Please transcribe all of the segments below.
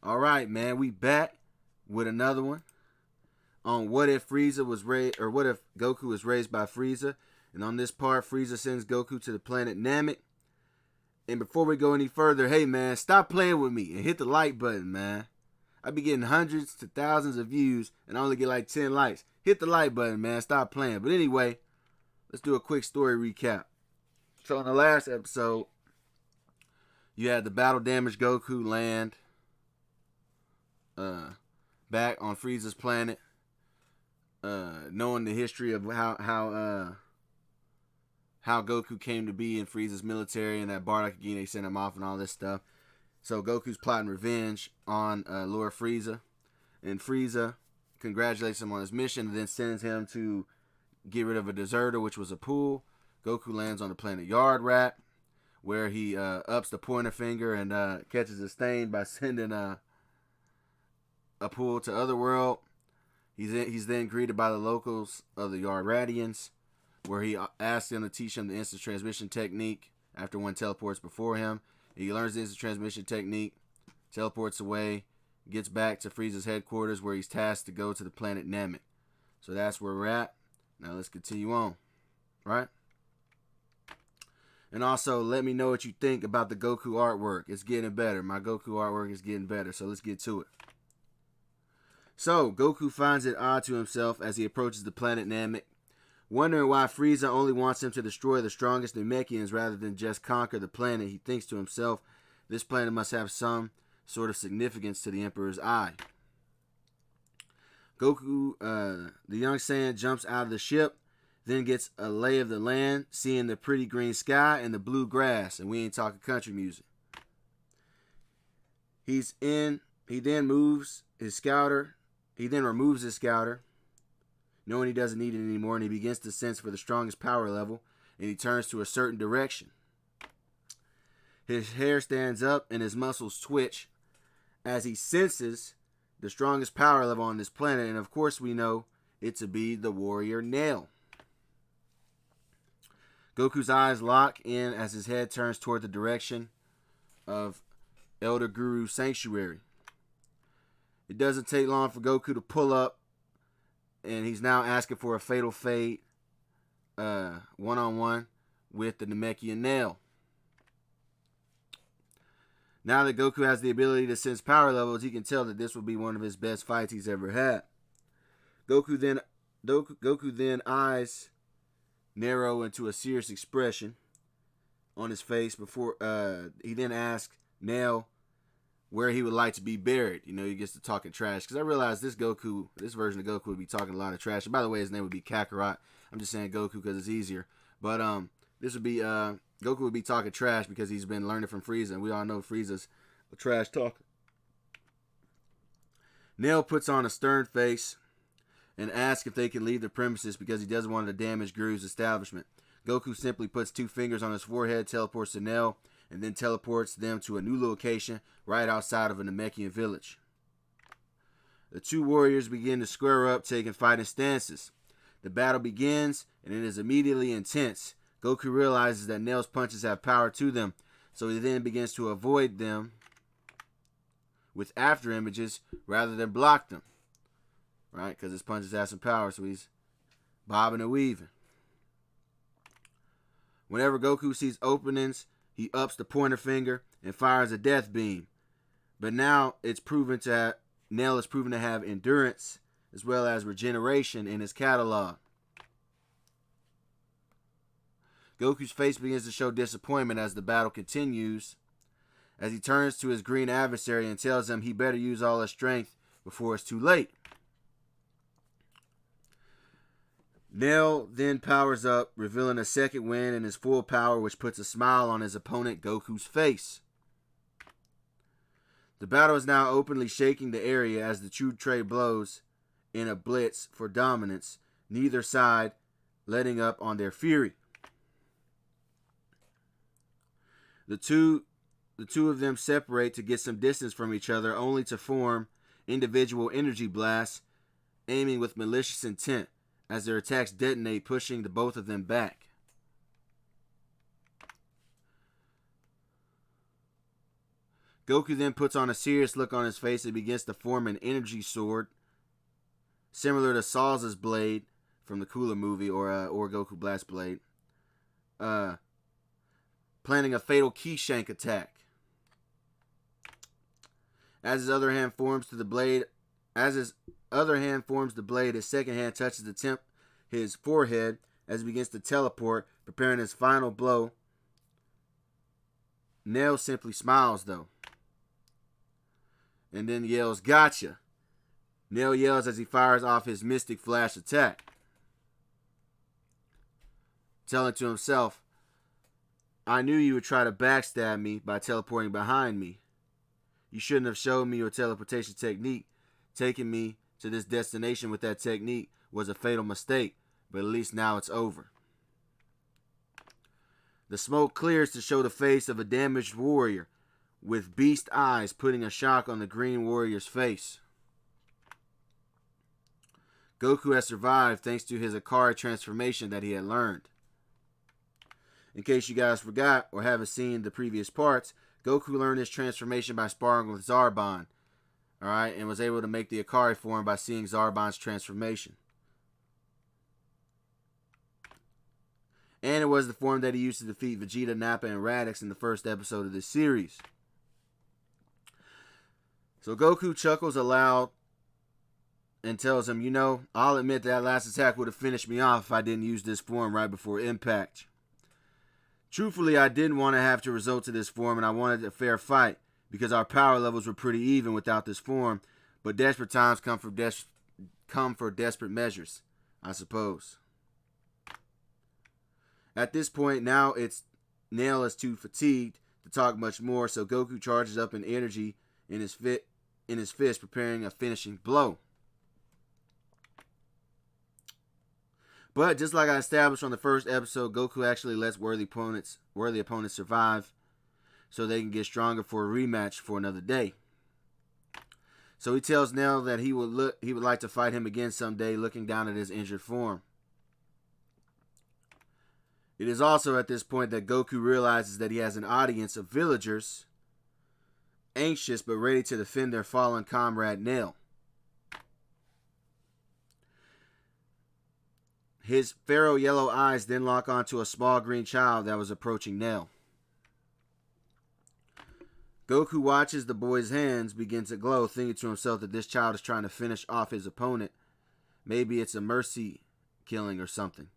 All right, man, we back with another one on what if Frieza was raised, or what if Goku was raised by Frieza. And on this part, Frieza sends Goku to the planet Namek. And before we go any further, hey man, stop playing with me and hit the like button, man. I be getting hundreds to thousands of views and I only get like 10 likes. Hit the like button, man. Stop playing. But anyway, let's do a quick story recap. So in the last episode, you had the battle damaged Goku land back on Frieza's planet, knowing the history of how Goku came to be in Frieza's military and that Bardock again, they sent him off and all this stuff. So Goku's plotting revenge on Lord Frieza, and Frieza congratulates him on his mission and then sends him to get rid of a deserter, which was a pool. Goku lands on the planet Yard Rat, where he ups the pointer finger and catches a stain by sending a pool to Otherworld. He's then greeted by the locals of the Yard Radians, where he asks them to teach him the instant transmission technique after one teleports before him. He learns the instant transmission technique, teleports away, gets back to Frieza's headquarters where he's tasked to go to the planet Namek. So that's where we're at. Now let's continue on, right? And also, let me know what you think about the Goku artwork. It's getting better. My Goku artwork is getting better, so let's get to it. So, Goku finds it odd to himself as he approaches the planet Namek, wondering why Frieza only wants him to destroy the strongest Namekians rather than just conquer the planet. He thinks to himself, this planet must have some sort of significance to the Emperor's eye. Goku, the young Saiyan, jumps out of the ship, then gets a lay of the land, seeing the pretty green sky and the blue grass, and we ain't talking country music. He then removes his scouter, knowing he doesn't need it anymore, and he begins to sense for the strongest power level, and he turns to a certain direction. His hair stands up and his muscles twitch as he senses the strongest power level on this planet, and of course we know it to be the warrior Nail. Goku's eyes lock in as his head turns toward the direction of Elder Guru's sanctuary. It doesn't take long for Goku to pull up, and he's now asking for a fatal fate one-on-one with the Namekian Nail. Now that Goku has the ability to sense power levels, he can tell that this will be one of his best fights he's ever had. Goku then eyes narrow into a serious expression on his face before he then asks Nail where he would like to be buried. You know, he gets to talking trash. Because I realized this version of Goku would be talking a lot of trash. And by the way, his name would be Kakarot. I'm just saying Goku because it's easier. But this would be, Goku would be talking trash because he's been learning from Frieza. And we all know Frieza's a trash talker. Nail puts on a stern face and asks if they can leave the premises because he doesn't want to damage Guru's establishment. Goku simply puts two fingers on his forehead, teleports to Nail, and then teleports them to a new location right outside of a Namekian village. The two warriors begin to square up, taking fighting stances. The battle begins, and it is immediately intense. Goku realizes that Nail's punches have power to them, so he then begins to avoid them with after images rather than block them. Right? Because his punches have some power, so he's bobbing and weaving. Whenever Goku sees openings, he ups the pointer finger and fires a death beam. But now Nail is proven to have endurance as well as regeneration in his catalog. Goku's face begins to show disappointment as the battle continues, as he turns to his green adversary and tells him he better use all his strength before it's too late. Nail then powers up, revealing a second wind in his full power, which puts a smile on his opponent Goku's face. The battle is now openly shaking the area as the two trade blows in a blitz for dominance, neither side letting up on their fury. The two of them separate to get some distance from each other, only to form individual energy blasts, aiming with malicious intent as their attacks detonate, pushing the both of them back. Goku then puts on a serious look on his face and begins to form an energy sword, similar to Saw's blade from the Cooler movie, or Goku Blast Blade, planning a fatal key shank attack. As his other hand forms the blade, his second hand touches his forehead as he begins to teleport, preparing his final blow. Nail simply smiles though, and then yells, "Gotcha!" Nail yells as he fires off his Mystic Flash attack, telling to himself, "I knew you would try to backstab me by teleporting behind me. You shouldn't have shown me your teleportation technique. Taking me to this destination with that technique was a fatal mistake, but at least now it's over." The smoke clears to show the face of a damaged warrior with beast eyes, putting a shock on the green warrior's face. Goku has survived thanks to his Akari transformation that he had learned. In case you guys forgot or haven't seen the previous parts, Goku learned his transformation by sparring with Zarbon, alright, and was able to make the Akari form by seeing Zarbon's transformation. And it was the form that he used to defeat Vegeta, Nappa, and Raditz in the first episode of this series. So Goku chuckles aloud and tells him, I'll admit that last attack would have finished me off if I didn't use this form right before impact. Truthfully, I didn't want to have to resort to this form, and I wanted a fair fight because our power levels were pretty even without this form, but desperate times come for desperate measures, I suppose. At this point, now Nail is too fatigued to talk much more, so Goku charges up in energy in his fist, preparing a finishing blow. But just like I established on the first episode, Goku actually lets worthy opponents survive so they can get stronger for a rematch for another day. So he tells Nail that he would like to fight him again someday, looking down at his injured form. It is also at this point that Goku realizes that he has an audience of villagers, anxious but ready to defend their fallen comrade Nail. His pharaoh yellow eyes then lock onto a small green child that was approaching Nail. Goku watches the boy's hands begin to glow, thinking to himself that this child is trying to finish off his opponent. Maybe it's a mercy killing or something.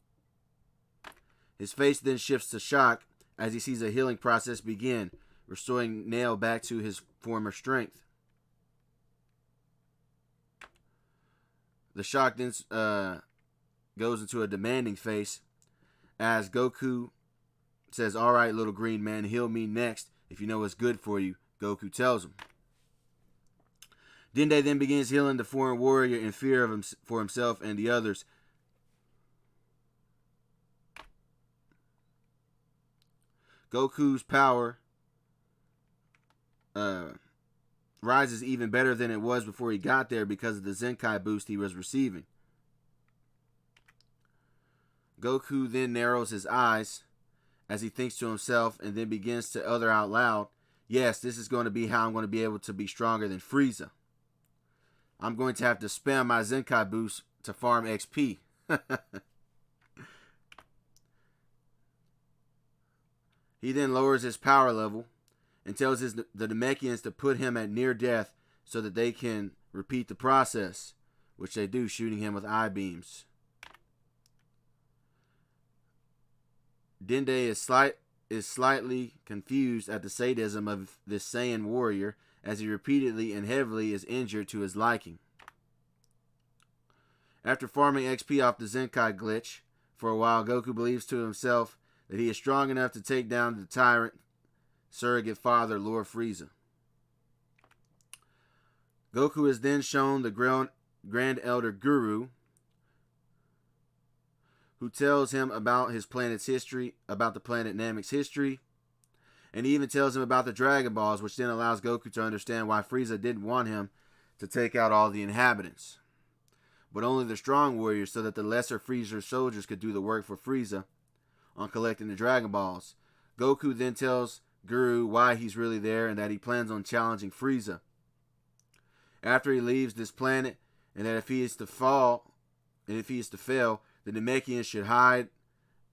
His face then shifts to shock as he sees a healing process begin, restoring Nail back to his former strength. The shock then goes into a demanding face as Goku says, "Alright, little green man, heal me next if you know what's good for you," Goku tells him. Dende then begins healing the foreign warrior in fear of for himself and the others. Goku's power rises even better than it was before he got there because of the Zenkai boost he was receiving. Goku then narrows his eyes as he thinks to himself and then begins to utter out loud, "Yes, this is going to be how I'm going to be able to be stronger than Frieza. I'm going to have to spam my Zenkai boost to farm XP." He then lowers his power level and tells the Namekians to put him at near death so that they can repeat the process, which they do, shooting him with eye beams. Dende is slightly confused at the sadism of this Saiyan warrior as he repeatedly and heavily is injured to his liking. After farming XP off the Zenkai glitch for a while, Goku believes to himself that he is strong enough to take down the tyrant surrogate father, Lord Frieza. Goku is then shown the Grand Elder Guru, who tells him about his planet's history, about the planet Namek's history, and he even tells him about the Dragon Balls, which then allows Goku to understand why Frieza didn't want him to take out all the inhabitants, but only the strong warriors, so that the lesser Frieza soldiers could do the work for Frieza on collecting the Dragon Balls. Goku then tells Guru why he's really there and that he plans on challenging Frieza after he leaves this planet, and that if he is to fail, the Namekians should hide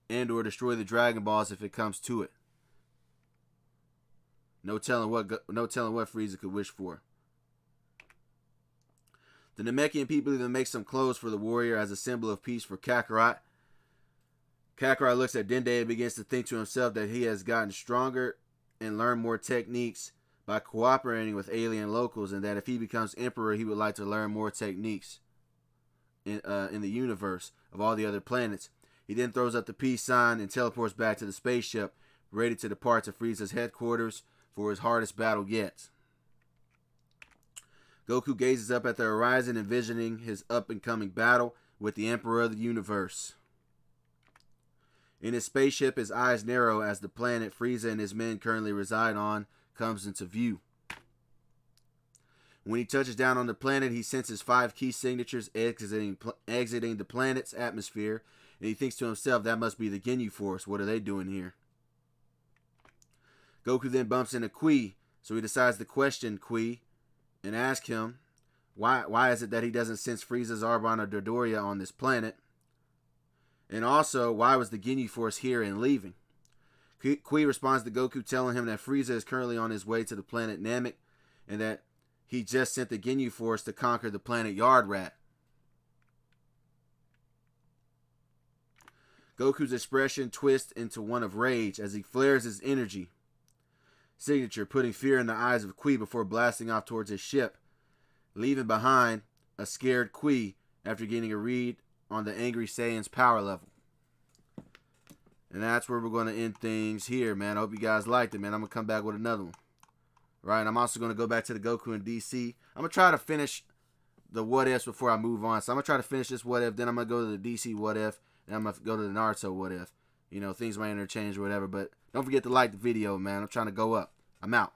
and or destroy the Dragon Balls if it comes to it. No telling what Frieza could wish for. The Namekian people even make some clothes for the warrior as a symbol of peace for Kakarot. Kakarot looks at Dende and begins to think to himself that he has gotten stronger and learned more techniques by cooperating with alien locals, and that if he becomes emperor, he would like to learn more techniques in the universe of all the other planets. He then throws up the peace sign and teleports back to the spaceship, ready to depart to Frieza's headquarters for his hardest battle yet. Goku gazes up at the horizon, envisioning his up-and-coming battle with the Emperor of the Universe. In his spaceship, his eyes narrow as the planet Frieza and his men currently reside on comes into view. When he touches down on the planet, he senses 5 key signatures exiting the planet's atmosphere, and he thinks to himself, that must be the Ginyu Force. What are they doing here? Goku then bumps into Kui, so he decides to question Kui and ask him why is it that he doesn't sense Frieza's Arbonne or Dodoria on this planet, and also why was the Ginyu Force here and leaving. Kui responds to Goku, telling him that Frieza is currently on his way to the planet Namek, and that he just sent the Ginyu Force to conquer the planet Yard Rat. Goku's expression twists into one of rage as he flares his energy signature, putting fear in the eyes of Kui before blasting off towards his ship, leaving behind a scared Kui after getting a read on the angry Saiyan's power level. And that's where we're going to end things here, man. I hope you guys liked it, man. I'm going to come back with another one. Right, and I'm also going to go back to the Goku and DC. I'm going to try to finish the what ifs before I move on. So I'm going to try to finish this what if, then I'm going to go to the DC what if, and I'm going to go to the Naruto what if. You know, things might interchange or whatever, but don't forget to like the video, man. I'm trying to go up. I'm out.